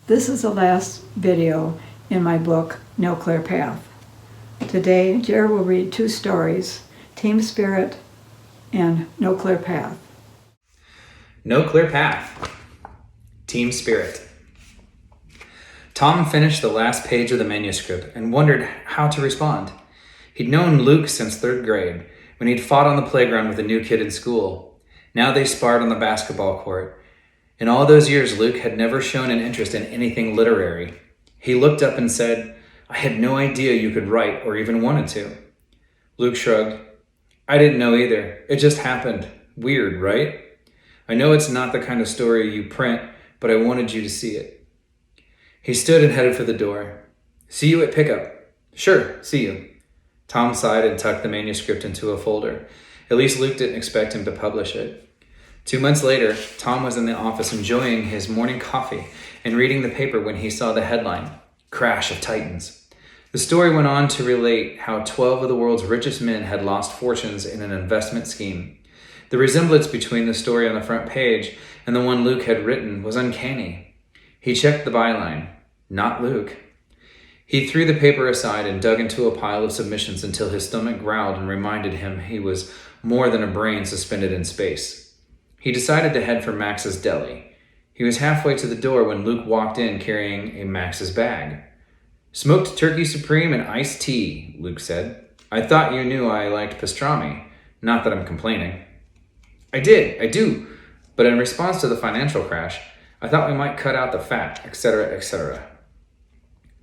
This is the last video in my book, No Clear Path. Today, Jared will read two stories, Team Spirit and No Clear Path. No Clear Path. Team Spirit. Tom finished the last page of the manuscript and wondered how to respond. He'd known Luke since 3rd grade, when he'd fought on the playground with a new kid in school. Now they sparred on the basketball court. In all those years, Luke had never shown an interest in anything literary. He looked up and said, "I had no idea you could write or even wanted to." Luke shrugged. "I didn't know either. It just happened. Weird, right? I know it's not the kind of story you print, but I wanted you to see it." He stood and headed for the door. "See you at pickup." "Sure, see you." Tom sighed and tucked the manuscript into a folder. At least Luke didn't expect him to publish it. 2 months later, Tom was in the office enjoying his morning coffee and reading the paper when he saw the headline, "Crash of Titans." The story went on to relate how 12 of the world's richest men had lost fortunes in an investment scheme. The resemblance between the story on the front page and the one Luke had written was uncanny. He checked the byline, "Not Luke." He threw the paper aside and dug into a pile of submissions until his stomach growled and reminded him he was more than a brain suspended in space. He decided to head for Max's Deli. He was halfway to the door when Luke walked in carrying a Max's bag. "Smoked turkey supreme and iced tea," Luke said. "I thought you knew I liked pastrami. Not that I'm complaining." I do. But in response to the financial crash, I thought we might cut out the fat, etc., etc.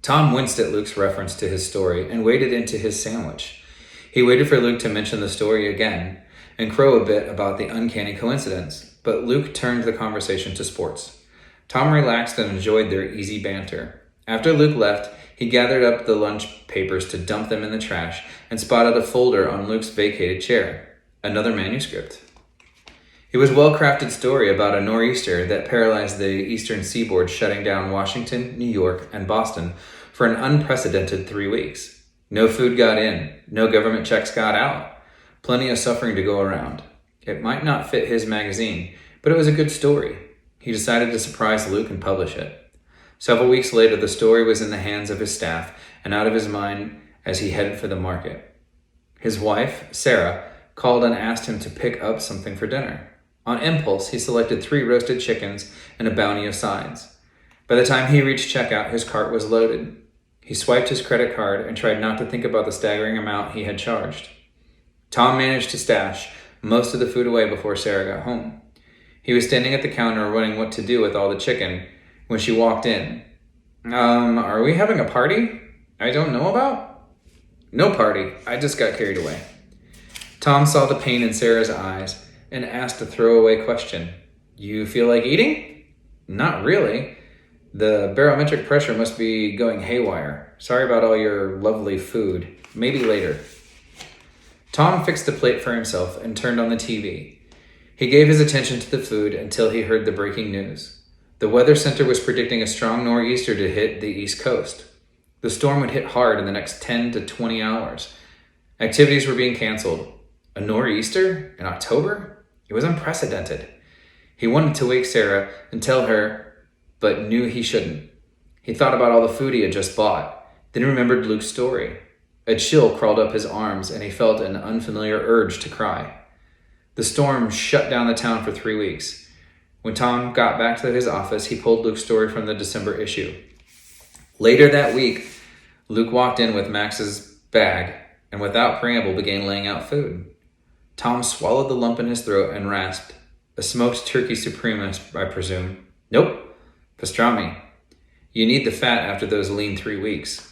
Tom winced at Luke's reference to his story and waded into his sandwich. He waited for Luke to mention the story again and crow a bit about the uncanny coincidence, but Luke turned the conversation to sports. Tom relaxed and enjoyed their easy banter. After Luke left, he gathered up the lunch papers to dump them in the trash and spotted a folder on Luke's vacated chair. Another manuscript. It was a well-crafted story about a nor'easter that paralyzed the eastern seaboard, shutting down Washington, New York, and Boston for an unprecedented 3 weeks. No food got in, no government checks got out. Plenty of suffering to go around. It might not fit his magazine, but it was a good story. He decided to surprise Luke and publish it. Several weeks later, the story was in the hands of his staff and out of his mind as he headed for the market. His wife, Sarah, called and asked him to pick up something for dinner. On impulse, he selected 3 roasted chickens and a bounty of sides. By the time he reached checkout, his cart was loaded. He swiped his credit card and tried not to think about the staggering amount he had charged. Tom managed to stash most of the food away before Sarah got home. He was standing at the counter wondering what to do with all the chicken when she walked in. Are we having a party I don't know about?" "No party. I just got carried away." Tom saw the pain in Sarah's eyes and asked a throwaway question. "You feel like eating?" "Not really. The barometric pressure must be going haywire. Sorry about all your lovely food. Maybe later." Tom fixed a plate for himself and turned on the TV. He gave his attention to the food until he heard the breaking news. The Weather Center was predicting a strong nor'easter to hit the East Coast. The storm would hit hard in the next 10 to 20 hours. Activities were being canceled. A nor'easter in October? It was unprecedented. He wanted to wake Sarah and tell her, but knew he shouldn't. He thought about all the food he had just bought, then remembered Luke's story. A chill crawled up his arms and he felt an unfamiliar urge to cry. The storm shut down the town for 3 weeks. When Tom got back to his office, he pulled Luke's story from the December issue. Later that week, Luke walked in with Max's bag and without preamble began laying out food. Tom swallowed the lump in his throat and rasped, "A smoked turkey supreme, I presume." "Nope, pastrami. You need the fat after those lean 3 weeks."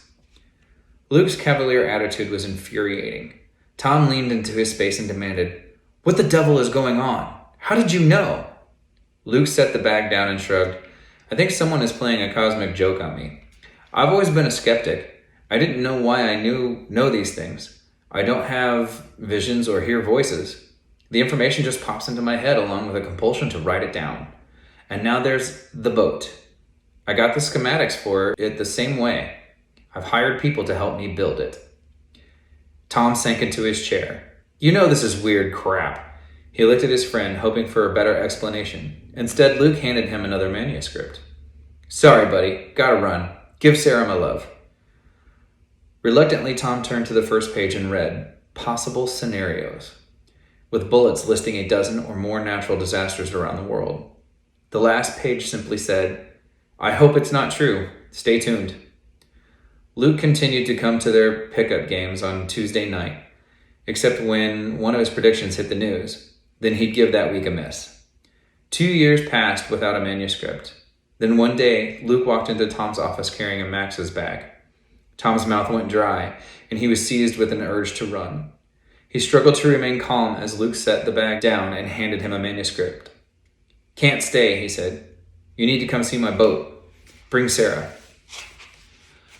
Luke's cavalier attitude was infuriating. Tom leaned into his space and demanded, "What the devil is going on? How did you know?" Luke set the bag down and shrugged. "I think someone is playing a cosmic joke on me. I've always been a skeptic. I didn't know why I know these things. I don't have visions or hear voices. The information just pops into my head along with a compulsion to write it down. And now there's the boat. I got the schematics for it the same way. I've hired people to help me build it." Tom sank into his chair. "You know this is weird crap." He looked at his friend, hoping for a better explanation. Instead, Luke handed him another manuscript. Sorry, buddy. Gotta run. Give Sarah my love. Reluctantly, Tom turned to the first page and read, Possible Scenarios, with bullets listing a dozen or more natural disasters around the world. The last page simply said, I hope it's not true. Stay tuned. Luke continued to come to their pickup games on Tuesday night, except when one of his predictions hit the news. Then he'd give that week a miss. 2 years passed without a manuscript. Then one day, Luke walked into Tom's office carrying a Max's bag. Tom's mouth went dry, and he was seized with an urge to run. He struggled to remain calm as Luke set the bag down and handed him a manuscript. Can't stay, he said. You need to come see my boat. Bring Sarah.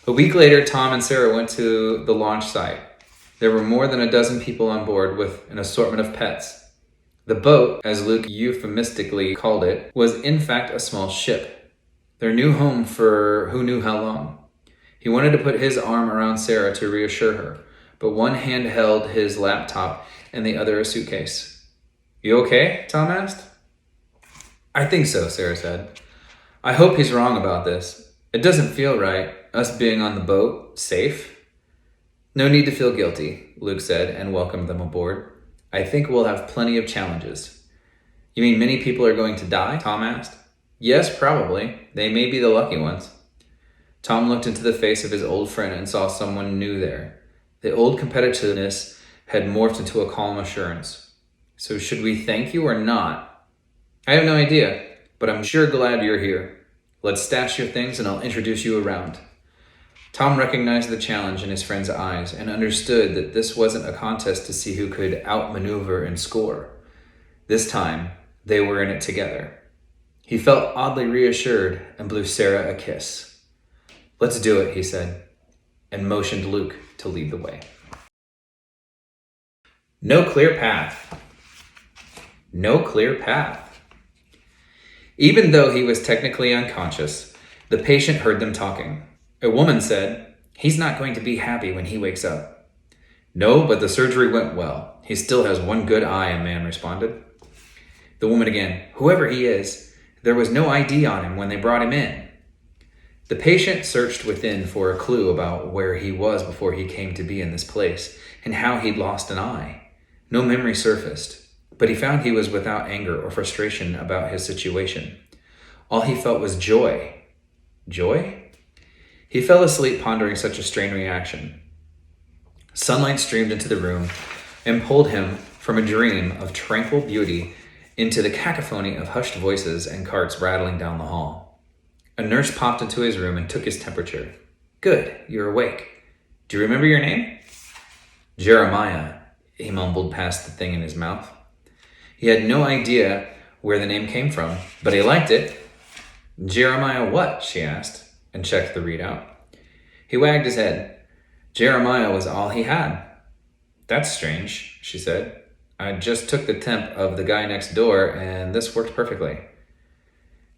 A week later, Tom and Sarah went to the launch site. There were more than a dozen people on board with an assortment of pets. The boat, as Luke euphemistically called it, was in fact a small ship. Their new home for who knew how long. He wanted to put his arm around Sarah to reassure her, but one hand held his laptop and the other a suitcase. You okay? Tom asked. I think so, Sarah said. I hope he's wrong about this. It doesn't feel right, us being on the boat, safe. No need to feel guilty, Luke said and welcomed them aboard. I think we'll have plenty of challenges. You mean many people are going to die? Tom asked. Yes, probably. They may be the lucky ones. Tom looked into the face of his old friend and saw someone new there. The old competitiveness had morphed into a calm assurance. So should we thank you or not? I have no idea, but I'm sure glad you're here. Let's stash your things and I'll introduce you around. Tom recognized the challenge in his friend's eyes and understood that this wasn't a contest to see who could outmaneuver and score. This time, they were in it together. He felt oddly reassured and blew Sarah a kiss. Let's do it, he said, and motioned Luke to lead the way. No clear path. No clear path. Even though he was technically unconscious, the patient heard them talking. A woman said, He's not going to be happy when he wakes up. No, but the surgery went well. He still has one good eye, a man responded. The woman again, Whoever he is, there was no ID on him when they brought him in. The patient searched within for a clue about where he was before he came to be in this place and how he'd lost an eye. No memory surfaced, but he found he was without anger or frustration about his situation. All he felt was joy. Joy? He fell asleep pondering such a strange reaction. Sunlight streamed into the room and pulled him from a dream of tranquil beauty into the cacophony of hushed voices and carts rattling down the hall. A nurse popped into his room and took his temperature. Good, you're awake. Do you remember your name? Jeremiah, he mumbled past the thing in his mouth. He had no idea where the name came from, but he liked it. Jeremiah what? She asked, and checked the readout. He wagged his head. Jeremiah was all he had. That's strange, she said. I just took the temp of the guy next door, and this worked perfectly.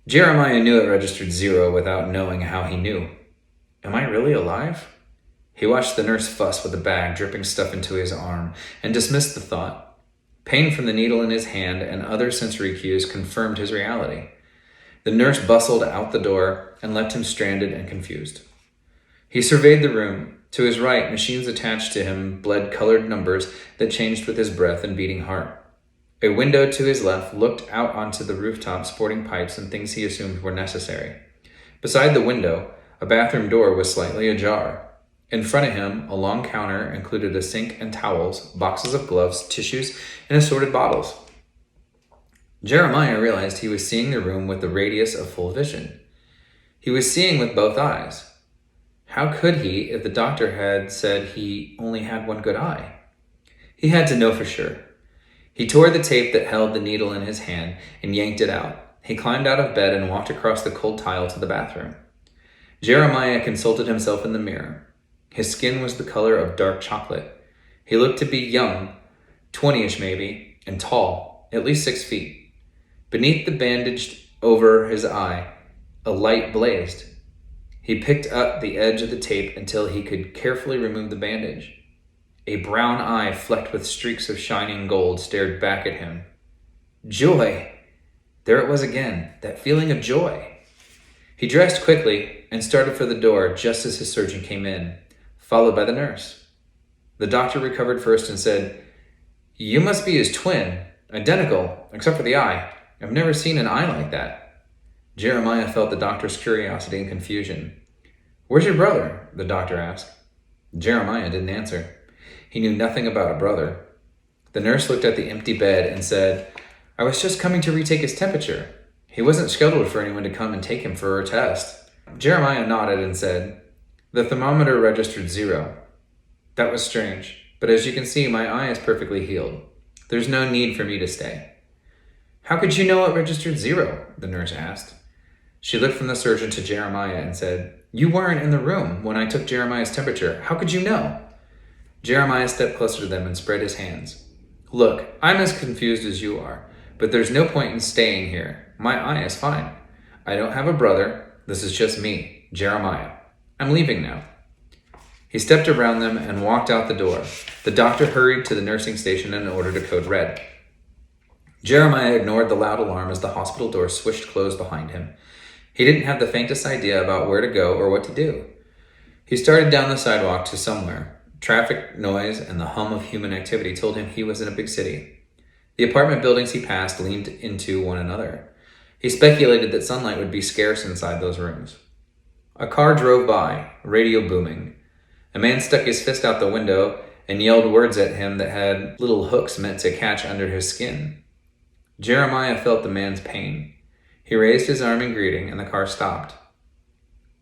Jeremiah knew it registered 0 without knowing how he knew. Am I really alive? He watched the nurse fuss with the bag, dripping stuff into his arm, and dismissed the thought. Pain from the needle in his hand and other sensory cues confirmed his reality. The nurse bustled out the door and left him stranded and confused. He surveyed the room. To his right, machines attached to him bled colored numbers that changed with his breath and beating heart. A window to his left looked out onto the rooftop, sporting pipes and things he assumed were necessary. Beside the window, a bathroom door was slightly ajar. In front of him, a long counter included a sink and towels, boxes of gloves, tissues, and assorted bottles. Jeremiah realized he was seeing the room with the radius of full vision. He was seeing with both eyes. How could he if the doctor had said he only had one good eye? He had to know for sure. He tore the tape that held the needle in his hand and yanked it out. He climbed out of bed and walked across the cold tile to the bathroom. Jeremiah consulted himself in the mirror. His skin was the color of dark chocolate. He looked to be young, 20-ish maybe, and tall, at least 6 feet. Beneath the bandage over his eye, a light blazed. He picked up the edge of the tape until he could carefully remove the bandage. A brown eye flecked with streaks of shining gold stared back at him. Joy! There it was again, that feeling of joy. He He dressed quickly and started for the door just as his surgeon came in, followed by the nurse. The doctor recovered first and said, "You must be his twin, identical, except for the eye. I've never seen an eye like that." Jeremiah felt the doctor's curiosity and confusion. "Where's your brother?" the doctor asked. Jeremiah didn't answer. He knew nothing about a brother. The nurse looked at the empty bed and said, "I was just coming to retake his temperature. He wasn't scheduled for anyone to come and take him for a test." Jeremiah nodded and said, "The thermometer registered 0. That was strange, but as you can see, my eye is perfectly healed. There's no need for me to stay." "How could you know it registered 0? The nurse asked. She looked from the surgeon to Jeremiah and said, "You weren't in the room when I took Jeremiah's temperature. How could you know?" Jeremiah stepped closer to them and spread his hands. "Look, I'm as confused as you are, but there's no point in staying here. My eye is fine. I don't have a brother. This is just me, Jeremiah. I'm leaving now." He stepped around them and walked out the door. The doctor hurried to the nursing station and ordered a code red. Jeremiah ignored the loud alarm as the hospital door swished closed behind him. He didn't have the faintest idea about where to go or what to do. He started down the sidewalk to somewhere. Traffic noise and the hum of human activity told him he was in a big city. The apartment buildings he passed leaned into one another. He speculated that sunlight would be scarce inside those rooms. A car drove by, radio booming. A man stuck his fist out the window and yelled words at him that had little hooks meant to catch under his skin. Jeremiah felt the man's pain. He raised his arm in greeting and the car stopped.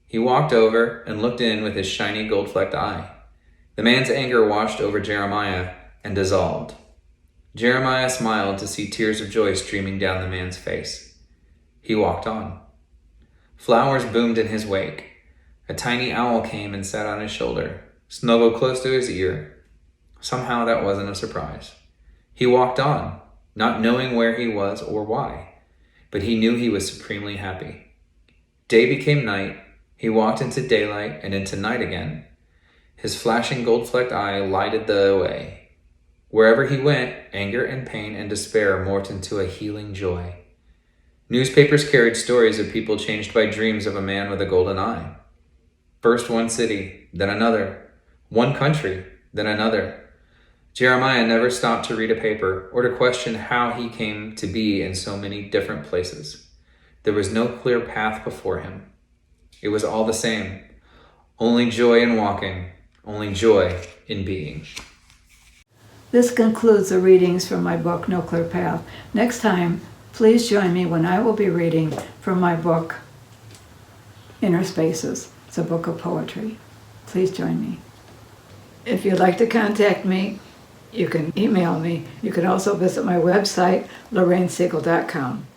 He walked over and looked in with his shiny gold-flecked eye. The man's anger washed over Jeremiah and dissolved. Jeremiah smiled to see tears of joy streaming down the man's face. He walked on. Flowers boomed in his wake. A tiny owl came and sat on his shoulder, snuggled close to his ear. Somehow that wasn't a surprise. He walked on, not knowing where he was or why, but he knew he was supremely happy. Day became night. He walked into daylight and into night again. His flashing gold-flecked eye lighted the way. Wherever he went, anger and pain and despair morphed into a healing joy. Newspapers carried stories of people changed by dreams of a man with a golden eye. First one city, then another. One country, then another. Jeremiah never stopped to read a paper or to question how he came to be in so many different places. There was no clear path before him. It was all the same. Only joy in walking, only joy in being. This concludes the readings from my book, No Clear Path. Next time, please join me when I will be reading from my book, Inner Spaces. It's a book of poetry. Please join me. If you'd like to contact me, you can email me. You can also visit my website, lorrainesiegel.com.